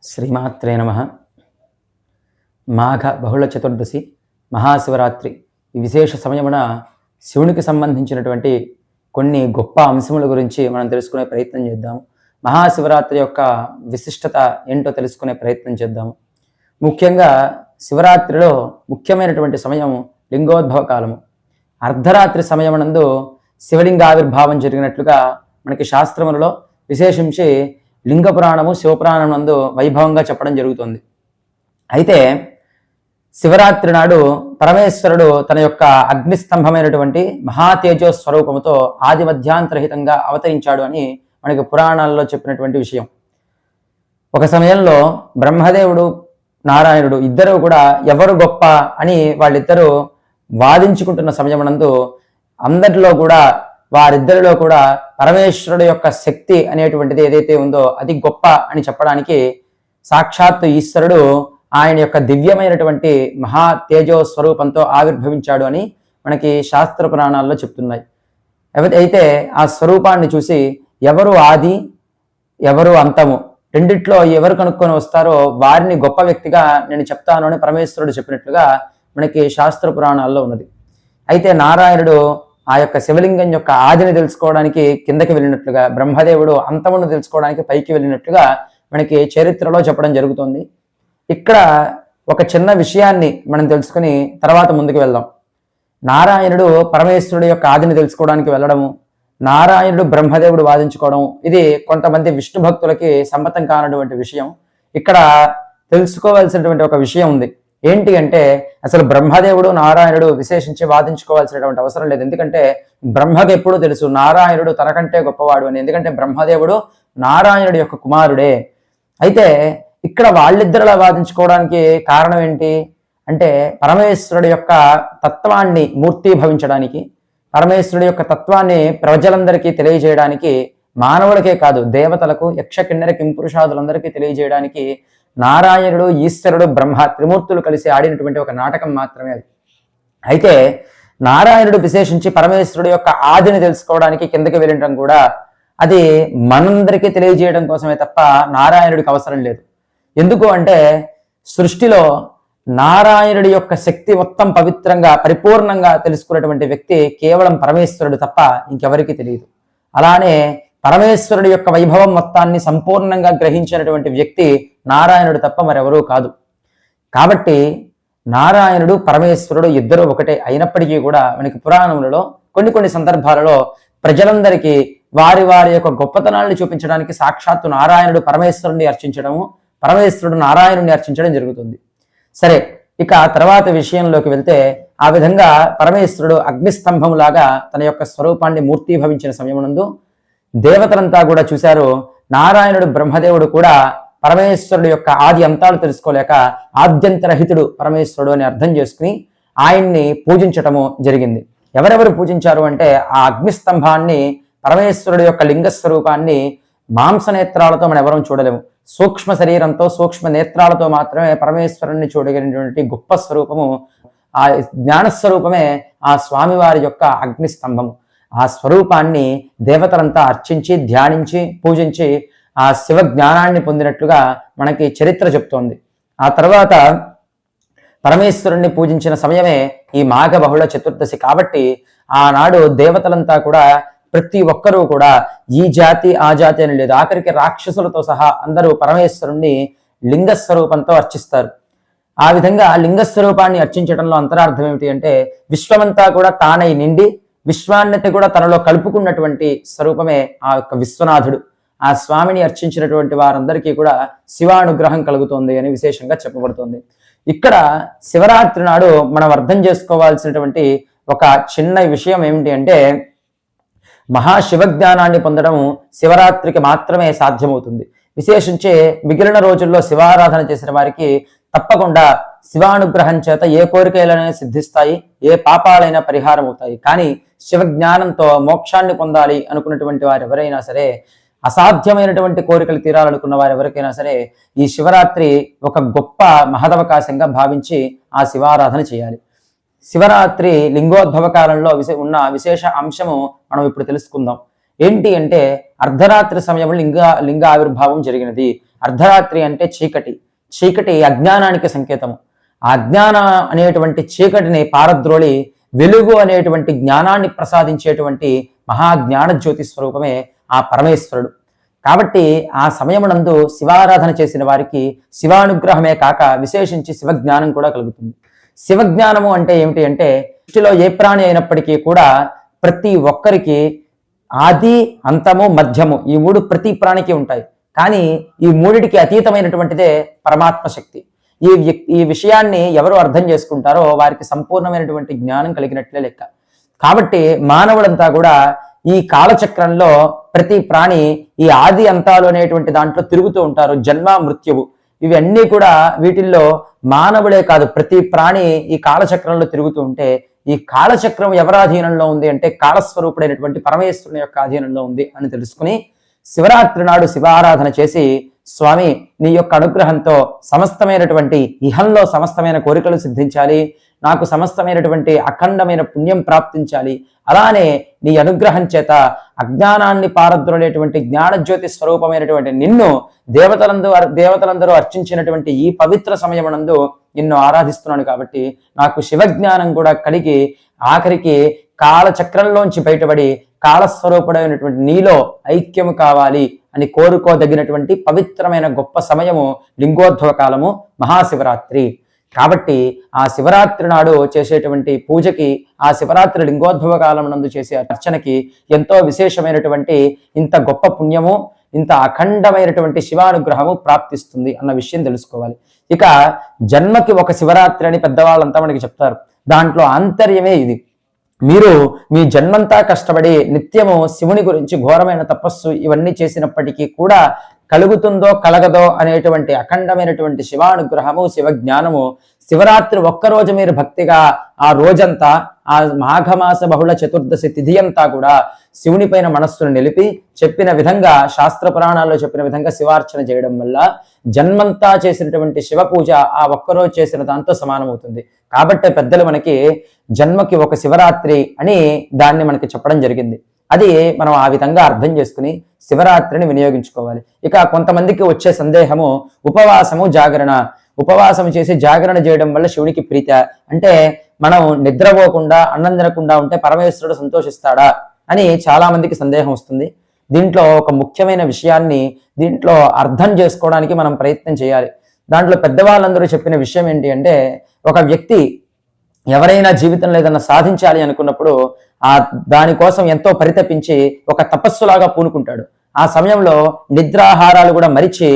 శ్రీమాత్రే నమః. మాఘ బహుళ చతుర్దశి మహాశివరాత్రి ఈ విశేష సమయమున శివునికి సంబంధించినటువంటి కొన్ని గొప్ప అంశముల గురించి మనం తెలుసుకునే ప్రయత్నం చేద్దాము. మహాశివరాత్రి యొక్క విశిష్టత ఏంటో తెలుసుకునే ప్రయత్నం చేద్దాము. ముఖ్యంగా శివరాత్రిలో ముఖ్యమైనటువంటి సమయం లింగోద్భవ కాలము. అర్ధరాత్రి సమయమునందు శివలింగ ఆవిర్భావం జరిగినట్లుగా మనకి శాస్త్రములలో విశేషించి లింగ పురాణము శివపురాణం నందు వైభవంగా చెప్పడం జరుగుతుంది. అయితే శివరాత్రి నాడు పరమేశ్వరుడు తన యొక్క అగ్నిస్తంభమైనటువంటి మహాతేజో స్వరూపముతో ఆది మధ్యాంతరహితంగా అవతరించాడు అని మనకి పురాణాల్లో చెప్పినటువంటి విషయం. ఒక సమయంలో బ్రహ్మదేవుడు నారాయణుడు ఇద్దరు కూడా ఎవరు గొప్ప అని వాళ్ళిద్దరూ వాదించుకుంటున్న సమయమునందు అందరిలో కూడా వారిద్దరిలో కూడా పరమేశ్వరుడు యొక్క శక్తి అనేటువంటిది ఏదైతే ఉందో అది గొప్ప అని చెప్పడానికి సాక్షాత్తు ఈశ్వరుడు ఆయన యొక్క దివ్యమైనటువంటి మహా తేజో స్వరూపంతో ఆవిర్భవించాడు అని మనకి శాస్త్ర పురాణాల్లో చెప్తున్నాయి. అయితే ఆ స్వరూపాన్ని చూసి ఎవరు ఆది ఎవరు అంతము రెండిట్లో ఎవరు కనుక్కొని వస్తారో వారిని గొప్ప వ్యక్తిగా నేను చెప్తాను అని పరమేశ్వరుడు చెప్పినట్లుగా మనకి శాస్త్ర పురాణాల్లో ఉన్నది. అయితే నారాయణుడు ఆ యొక్క శివలింగం యొక్క ఆదిని తెలుసుకోవడానికి కిందకి వెళ్ళినట్లుగా, బ్రహ్మదేవుడు అంతమును తెలుసుకోవడానికి పైకి వెళ్ళినట్లుగా మనకి చరిత్రలో చెప్పడం జరుగుతుంది. ఇక్కడ ఒక చిన్న విషయాన్ని మనం తెలుసుకుని తర్వాత ముందుకు వెళ్దాం. నారాయణుడు పరమేశ్వరుడు యొక్క ఆదిని తెలుసుకోవడానికి వెళ్ళడము, నారాయణుడు బ్రహ్మదేవుడు వాదించుకోవడం, ఇది కొంతమంది విష్ణు భక్తులకి సమ్మతం కానటువంటి విషయం. ఇక్కడ తెలుసుకోవాల్సినటువంటి ఒక విషయం ఉంది. ఏంటి అంటే అసలు బ్రహ్మదేవుడు నారాయణుడు విశేషించి వాదించుకోవాల్సినటువంటి అవసరం లేదు. ఎందుకంటే బ్రహ్మకి ఎప్పుడు తెలుసు నారాయణుడు తనకంటే గొప్పవాడు అని. ఎందుకంటే బ్రహ్మదేవుడు నారాయణుడి యొక్క కుమారుడే. అయితే ఇక్కడ వాళ్ళిద్దరిలా వాదించుకోవడానికి కారణం ఏంటి అంటే పరమేశ్వరుడు యొక్క తత్వాన్ని మూర్తీభవించడానికి, పరమేశ్వరుడు యొక్క తత్వాన్ని ప్రజలందరికీ తెలియజేయడానికి, మానవులకే కాదు దేవతలకు యక్ష కిన్నెర కింపురుషాదులందరికీ తెలియజేయడానికి నారాయణుడు ఈశ్వరుడు బ్రహ్మ త్రిమూర్తులు కలిసి ఆడినటువంటి ఒక నాటకం మాత్రమే అది. అయితే నారాయణుడు విశేషించి పరమేశ్వరుడు యొక్క ఆదిని తెలుసుకోవడానికి కిందకి వెళ్ళడం కూడా అది మనందరికీ తెలియజేయడం కోసమే తప్ప నారాయణుడికి అవసరం లేదు. ఎందుకు అంటే సృష్టిలో నారాయణుడి యొక్క శక్తి మొత్తం పవిత్రంగా పరిపూర్ణంగా తెలుసుకున్నటువంటి వ్యక్తి కేవలం పరమేశ్వరుడు తప్ప ఇంకెవరికి తెలియదు. అలానే పరమేశ్వరుడి యొక్క వైభవం మొత్తాన్ని సంపూర్ణంగా గ్రహించినటువంటి వ్యక్తి నారాయణుడు తప్ప మరెవరూ కాదు. కాబట్టి నారాయణుడు పరమేశ్వరుడు ఇద్దరు ఒకటే అయినప్పటికీ కూడా మనకి పురాణములలో కొన్ని సందర్భాలలో ప్రజలందరికీ వారి వారి యొక్క గొప్పతనాన్ని చూపించడానికి సాక్షాత్తు నారాయణుడు పరమేశ్వరుని అర్చించడము, పరమేశ్వరుడు నారాయణుని అర్చించడం జరుగుతుంది. సరే, ఇక తర్వాత విషయంలోకి వెళ్తే ఆ విధంగా పరమేశ్వరుడు అగ్నిస్తంభములాగా తన యొక్క స్వరూపాన్ని మూర్తీభవించిన సమయమునందు దేవతలంతా కూడా చూశారు. నారాయణుడు బ్రహ్మదేవుడు కూడా పరమేశ్వరుడు యొక్క ఆది అంతాలు తెలుసుకోలేక ఆద్యంతరహితుడు పరమేశ్వరుడు అని అర్థం చేసుకుని ఆయన్ని పూజించటము జరిగింది. ఎవరెవరు పూజించారు అంటే ఆ అగ్నిస్తంభాన్ని, పరమేశ్వరుడు యొక్క లింగ స్వరూపాన్ని మాంస నేత్రాలతో మనం ఎవరూ చూడలేము. సూక్ష్మ శరీరంతో సూక్ష్మ నేత్రాలతో మాత్రమే పరమేశ్వరుణ్ణి చూడగలిగినటువంటి గొప్ప స్వరూపము, ఆ జ్ఞానస్వరూపమే ఆ స్వామివారి యొక్క అగ్నిస్తంభము. ఆ స్వరూపాన్ని దేవతలంతా అర్చించి ధ్యానించి పూజించి ఆ శివ జ్ఞానాన్ని పొందినట్లుగా మనకి చరిత్ర చెప్తోంది. ఆ తర్వాత పరమేశ్వరుణ్ణి పూజించిన సమయమే ఈ మాఘ బహుళ చతుర్దశి. కాబట్టి ఆనాడు దేవతలంతా కూడా ప్రతి ఒక్కరూ కూడా ఈ జాతి ఆ జాతి అని లేదు, ఆఖరికి రాక్షసులతో సహా అందరూ పరమేశ్వరుణ్ణి లింగస్వరూపంతో అర్చిస్తారు. ఆ విధంగా లింగస్వరూపాన్ని అర్చించడంలో అంతరార్థం ఏమిటి అంటే విశ్వమంతా కూడా తానై నిండి విశ్వాన్నటి కూడా తనలో కలుపుకున్నటువంటి స్వరూపమే ఆ యొక్క విశ్వనాథుడు. ఆ స్వామిని అర్చించినటువంటి వారందరికీ కూడా శివానుగ్రహం కలుగుతోంది అని విశేషంగా చెప్పబడుతుంది. ఇక్కడ శివరాత్రి నాడు మనం అర్థం చేసుకోవాల్సినటువంటి ఒక చిన్న విషయం ఏమిటి అంటే మహాశివజ్ఞానాన్ని పొందడం శివరాత్రికి మాత్రమే సాధ్యమవుతుంది. విశేషించి మిగిలిన రోజుల్లో శివారాధన చేసిన వారికి తప్పకుండా శివానుగ్రహం చేత ఏ కోరికలైనా సిద్ధిస్తాయి, ఏ పాపాలైనా పరిహారం అవుతాయి. కానీ శివజ్ఞానంతో మోక్షాన్ని పొందాలి అనుకున్నటువంటి వారు ఎవరైనా సరే, అసాధ్యమైనటువంటి కోరికలు తీరాలనుకున్న వారు ఎవరికైనా సరే ఈ శివరాత్రి ఒక గొప్ప మహదవకాశంగా భావించి ఆ శివారాధన చేయాలి. శివరాత్రి లింగోద్భవ కాలంలో ఉన్న విశేష అంశము మనం ఇప్పుడు తెలుసుకుందాం. ఏంటి అంటే అర్ధరాత్రి సమయంలో లింగ ఆవిర్భావం జరిగినది. అర్ధరాత్రి అంటే చీకటి అజ్ఞానానికి సంకేతము. ఆ అజ్ఞాన అనేటువంటి చీకటిని పారద్రోలి వెలుగు అనేటువంటి జ్ఞానాన్ని ప్రసాదించేటువంటి మహాజ్ఞాన జ్యోతి స్వరూపమే ఆ పరమేశ్వరుడు. కాబట్టి ఆ సమయమునందు శివారాధన చేసిన వారికి శివానుగ్రహమే కాక విశేషించి శివజ్ఞానం కూడా కలుగుతుంది. శివజ్ఞానము అంటే ఏమిటి అంటే, సృష్టిలో ఏ ప్రాణి అయినప్పటికీ కూడా ప్రతి ఒక్కరికి ఆది, అంతము, మధ్యము ఈ మూడు ప్రతి ప్రాణికి ఉంటాయి. కానీ ఈ మూడిటికి అతీతమైనటువంటిదే పరమాత్మ శక్తి. ఈ విషయాన్ని ఎవరు అర్థం చేసుకుంటారో వారికి సంపూర్ణమైనటువంటి జ్ఞానం కలిగినట్లే లెక్క. కాబట్టి మానవులంతా కూడా ఈ కాలచక్రంలో ప్రతి ప్రాణి ఈ ఆది అంతాలు అనేటువంటి దాంట్లో తిరుగుతూ ఉంటారు. జన్మ, మృత్యువు ఇవన్నీ కూడా వీటిల్లో మానవుడే కాదు ప్రతి ప్రాణి ఈ కాలచక్రంలో తిరుగుతూ ఉంటే, ఈ కాలచక్రం ఎవరి అధీనంలో ఉంది అంటే కాలస్వరూపుడైనటువంటి పరమేశ్వరుని యొక్క అధీనంలో ఉంది అని తెలుసుకుని శివరాత్రి నాడు శివారాధన చేసి, స్వామి నీ యొక్క అనుగ్రహంతో సమస్తమైనటువంటి ఇహంలో సమస్తమైన కోరికలు సిద్ధించాలి, నాకు సమస్తమైనటువంటి అఖండమైన పుణ్యం ప్రాప్తించాలి, అలానే నీ అనుగ్రహం చేత అజ్ఞానాన్ని పారద్రోలేటువంటి జ్ఞానజ్యోతి స్వరూపమైనటువంటి నిన్ను దేవతలందరూ అర్చించినటువంటి ఈ పవిత్ర సమయమునందు నిన్ను ఆరాధిస్తున్నాను కాబట్టి నాకు శివజ్ఞానం కూడా కలిగి ఆఖరికి కాలచక్రంలోంచి బయటపడి కాలస్వరూపుడైనటువంటి నీలో ఐక్యము కావాలి అని కోరుకోదగినటువంటి పవిత్రమైన గొప్ప సమయము లింగోద్భవ కాలము, మహాశివరాత్రి. కాబట్టి ఆ శివరాత్రి నాడు చేసేటువంటి పూజకి, ఆ శివరాత్రి లింగోద్భవ కాలం నందు చేసే అర్చనకి ఎంతో విశేషమైనటువంటి ఇంత గొప్ప పుణ్యము, ఇంత అఖండమైనటువంటి శివానుగ్రహము ప్రాప్తిస్తుంది అన్న విషయం తెలుసుకోవాలి. ఇక జన్మకి ఒక శివరాత్రి అని పెద్దవాళ్ళంతా మనకి చెప్తారు. దాంట్లో ఆంతర్యమే ఇది. మీరు మీ జన్మంతా కష్టపడి నిత్యము శివుని గురించి ఘోరమైన తపస్సు ఇవన్నీ చేసినప్పటికీ కూడా కలుగుతుందో కలగదో అనేటువంటి అఖండమైనటువంటి శివానుగ్రహము, శివజ్ఞానము శివరాత్రి ఒక్కరోజు మీరు భక్తిగా ఆ రోజంతా, ఆ మాఘమాస బహుళ చతుర్దశి తిథి అంతా కూడా శివుని పైన మనస్సును నిలిపి చెప్పిన విధంగా, శాస్త్ర పురాణాల్లో చెప్పిన విధంగా శివార్చన చేయడం వల్ల జన్మంతా చేసినటువంటి శివ పూజ ఆ ఒక్కరోజు చేసిన దాంతో సమానమవుతుంది. కాబట్టి పెద్దలు మనకి జన్మకి ఒక శివరాత్రి అని దాన్ని మనకి చెప్పడం జరిగింది. అది మనం ఆ విధంగా అర్థం చేసుకుని శివరాత్రిని వినియోగించుకోవాలి. ఇక కొంతమందికి వచ్చే సందేహము ఉపవాసము, జాగరణ. ఉపవాసం చేసి జాగరణ చేయడం వల్ల శివుడికి ప్రీత అంటే, మనం నిద్రపోకుండా అన్నం తినకుండా ఉంటే పరమేశ్వరుడు సంతోషిస్తాడా అని చాలా మందికి సందేహం వస్తుంది. దీంట్లో ఒక ముఖ్యమైన విషయాన్ని దీంట్లో అర్థం చేసుకోవడానికి మనం ప్రయత్నం చేయాలి. దాంట్లో పెద్దవాళ్ళందరూ చెప్పిన విషయం ఏంటి అంటే, ఒక వ్యక్తి ఎవరైనా జీవితంలో ఏదైనా సాధించాలి అనుకున్నప్పుడు దానికోసం ఎంతో పరితపించి ఒక తపస్సులాగా పూనుకుంటాడు. ఆ సమయంలో నిద్రాహారాలు కూడా మరిచి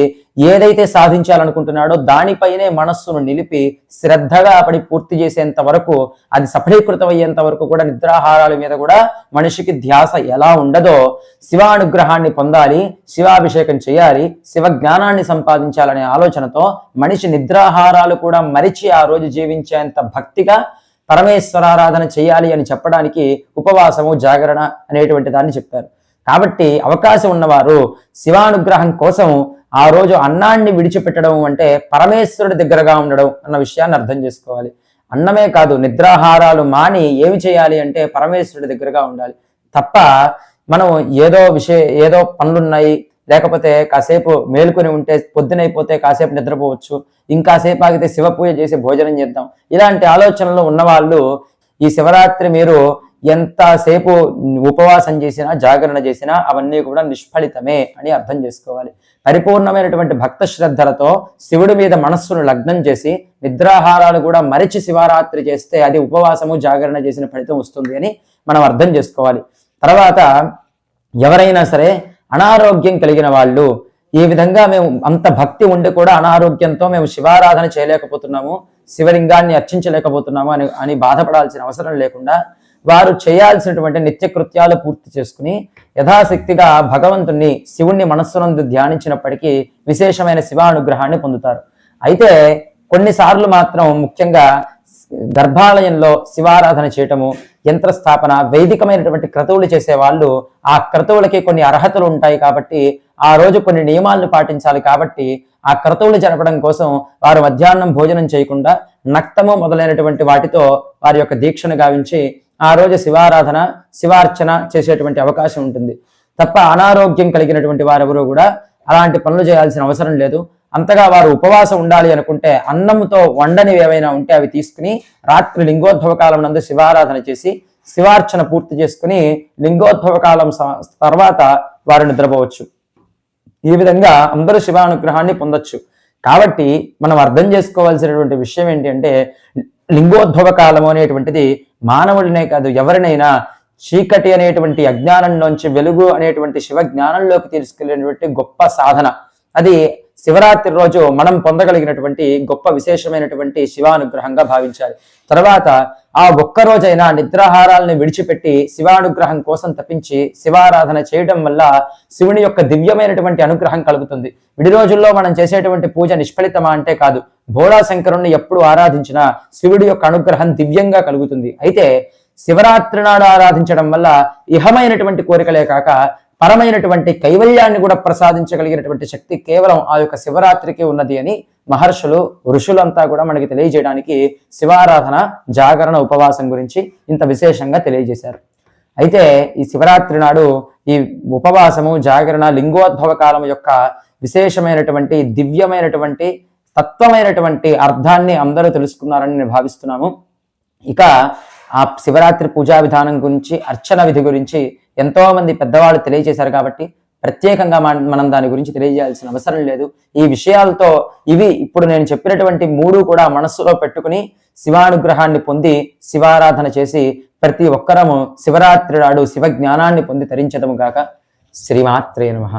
ఏదైతే సాధించాలనుకుంటున్నాడో దానిపైనే మనస్సును నిలిపి శ్రద్ధగా పడి పూర్తి చేసేంత వరకు, అది సఫలీకృతం అయ్యేంత వరకు కూడా నిద్రాహారాల మీద కూడా మనిషికి ధ్యాస ఎలా ఉండదో, శివానుగ్రహాన్ని పొందాలి, శివాభిషేకం చేయాలి, శివ జ్ఞానాన్ని సంపాదించాలనే ఆలోచనతో మనిషి నిద్రాహారాలు కూడా మరిచి ఆ రోజు జీవించేంత భక్తిగా పరమేశ్వరారాధన చేయాలి అని చెప్పడానికి ఉపవాసము, జాగరణ అనేటువంటి దాన్ని చెప్పారు. కాబట్టి అవకాశం ఉన్నవారు శివానుగ్రహం కోసం ఆ రోజు అన్నాన్ని విడిచిపెట్టడం అంటే పరమేశ్వరుడి దగ్గరగా ఉండడం అన్న విషయాన్ని అర్థం చేసుకోవాలి. అన్నమే కాదు, నిద్రాహారాలు మాని ఏమి చేయాలి అంటే పరమేశ్వరుడి దగ్గరగా ఉండాలి తప్ప, మనం ఏదో పనులున్నాయి, లేకపోతే కాసేపు మేలుకొని ఉంటే పొద్దునైపోతే కాసేపు నిద్రపోవచ్చు, ఇంకాసేపు ఆగితే శివ పూజ చేసి భోజనం చేద్దాం, ఇలాంటి ఆలోచనలు ఉన్నవాళ్ళు ఈ శివరాత్రి మీరు ఎంతసేపు ఉపవాసం చేసినా, జాగరణ చేసినా అవన్నీ కూడా నిష్ఫలితమే అని అర్థం చేసుకోవాలి. పరిపూర్ణమైనటువంటి భక్త శ్రద్ధలతో శివుడి మీద మనస్సును లగ్నం చేసి నిద్రాహారాలు కూడా మరిచి శివరాత్రి చేస్తే అది ఉపవాసము, జాగరణ చేసిన ఫలితం వస్తుంది అని మనం అర్థం చేసుకోవాలి. తర్వాత ఎవరైనా సరే అనారోగ్యం కలిగిన వాళ్ళు, ఈ విధంగా మేము అంత భక్తి ఉండి కూడా అనారోగ్యంతో మేము శివారాధన చేయలేకపోతున్నాము, శివలింగాన్ని అర్చించలేకపోతున్నాము అని బాధపడాల్సిన అవసరం లేకుండా వారు చేయాల్సినటువంటి నిత్యకృత్యాలు పూర్తి చేసుకుని యథాశక్తిగా భగవంతుణ్ణి, శివుణ్ణి మనస్సునందు ధ్యానించినప్పటికీ విశేషమైన శివానుగ్రహాన్ని పొందుతారు. అయితే కొన్నిసార్లు మాత్రం ముఖ్యంగా గర్భాలయంలో శివారాధన చేయటము, యంత్రస్థాపన, వైదికమైనటువంటి క్రతువులు చేసే వాళ్ళు ఆ క్రతువులకి కొన్ని అర్హతలు ఉంటాయి కాబట్టి ఆ రోజు కొన్ని నియమాలను పాటించాలి. కాబట్టి ఆ క్రతువులు జరపడం కోసం వారు మధ్యాహ్నం భోజనం చేయకుండా నక్తము మొదలైనటువంటి వాటితో వారి యొక్క దీక్షను గావించి ఆ రోజు శివారాధన, శివార్చన చేసేటువంటి అవకాశం ఉంటుంది. తప్ప అనారోగ్యం కలిగినటువంటి వారెవరూ కూడా అలాంటి పనులు చేయాల్సిన అవసరం లేదు. అంతగా వారు ఉపవాసం ఉండాలి అనుకుంటే అన్నంతో వండనివి ఏవైనా ఉంటే అవి తీసుకుని రాత్రి లింగోద్భవ కాలం నందు శివారాధన చేసి శివార్చన పూర్తి చేసుకుని లింగోద్భవ కాలం తర్వాత వారు నిద్రపోవచ్చు. ఈ విధంగా అందరూ శివానుగ్రహాన్ని పొందొచ్చు. కాబట్టి మనం అర్థం చేసుకోవాల్సినటువంటి విషయం ఏంటి అంటే, లింగోద్భవ కాలము అనేటువంటిది మానవుడినే కాదు ఎవరినైనా చీకటి అనేటువంటి అజ్ఞానంలోంచి వెలుగు అనేటువంటి శివ జ్ఞానంలోకి తీసుకెళ్ళినటువంటి గొప్ప సాధన. అది శివరాత్రి రోజు మనం పొందగలిగినటువంటి గొప్ప విశేషమైనటువంటి శివానుగ్రహంగా భావించాలి. తర్వాత ఆ ఒక్క రోజైనా నిద్రాహారాలను విడిచిపెట్టి శివానుగ్రహం కోసం తప్పించి శివారాధన చేయడం వల్ల శివుని యొక్క దివ్యమైనటువంటి అనుగ్రహం కలుగుతుంది. విడి రోజుల్లో మనం చేసేటువంటి పూజ నిష్ఫలితమా అంటే కాదు. భోళా శంకరుణ్ణి ఎప్పుడు ఆరాధించినా శివుడి యొక్క అనుగ్రహం దివ్యంగా కలుగుతుంది. అయితే శివరాత్రి నాడు ఆరాధించడం వల్ల ఇహమైనటువంటి కోరికలే కాక పరమైనటువంటి కైవల్యాన్ని కూడా ప్రసాదించగలిగినటువంటి శక్తి కేవలం ఆ యొక్క శివరాత్రికి ఉన్నది అని మహర్షులు ఋషులంతా కూడా మనకి తెలియజేయడానికి శివారాధన జాగరణ ఉపవాసం గురించి ఇంత విశేషంగా తెలియజేశారు. అయితే ఈ శివరాత్రి నాడు ఈ ఉపవాసము జాగరణ లింగోద్భవ కాలం యొక్క విశేషమైనటువంటి దివ్యమైనటువంటి తత్వమైనటువంటి అర్థాన్ని అందరూ తెలుసుకున్నారని నేను భావిస్తున్నాము. ఇక ఆ శివరాత్రి పూజా విధానం గురించి అర్చన విధి గురించి ఎంతో మంది పెద్దవాళ్ళు తెలియజేశారు కాబట్టి ప్రత్యేకంగా మనం దాని గురించి తెలియజేయాల్సిన అవసరం లేదు. ఈ విషయాలతో ఇప్పుడు నేను చెప్పినటువంటి 3 కూడా మనస్సులో పెట్టుకుని శివానుగ్రహాన్ని పొంది శివారాధన చేసి ప్రతి ఒక్కరము శివరాత్రి నాడు శివ జ్ఞానాన్ని పొంది తరించదము గాక. శ్రీమాత్రే నమః.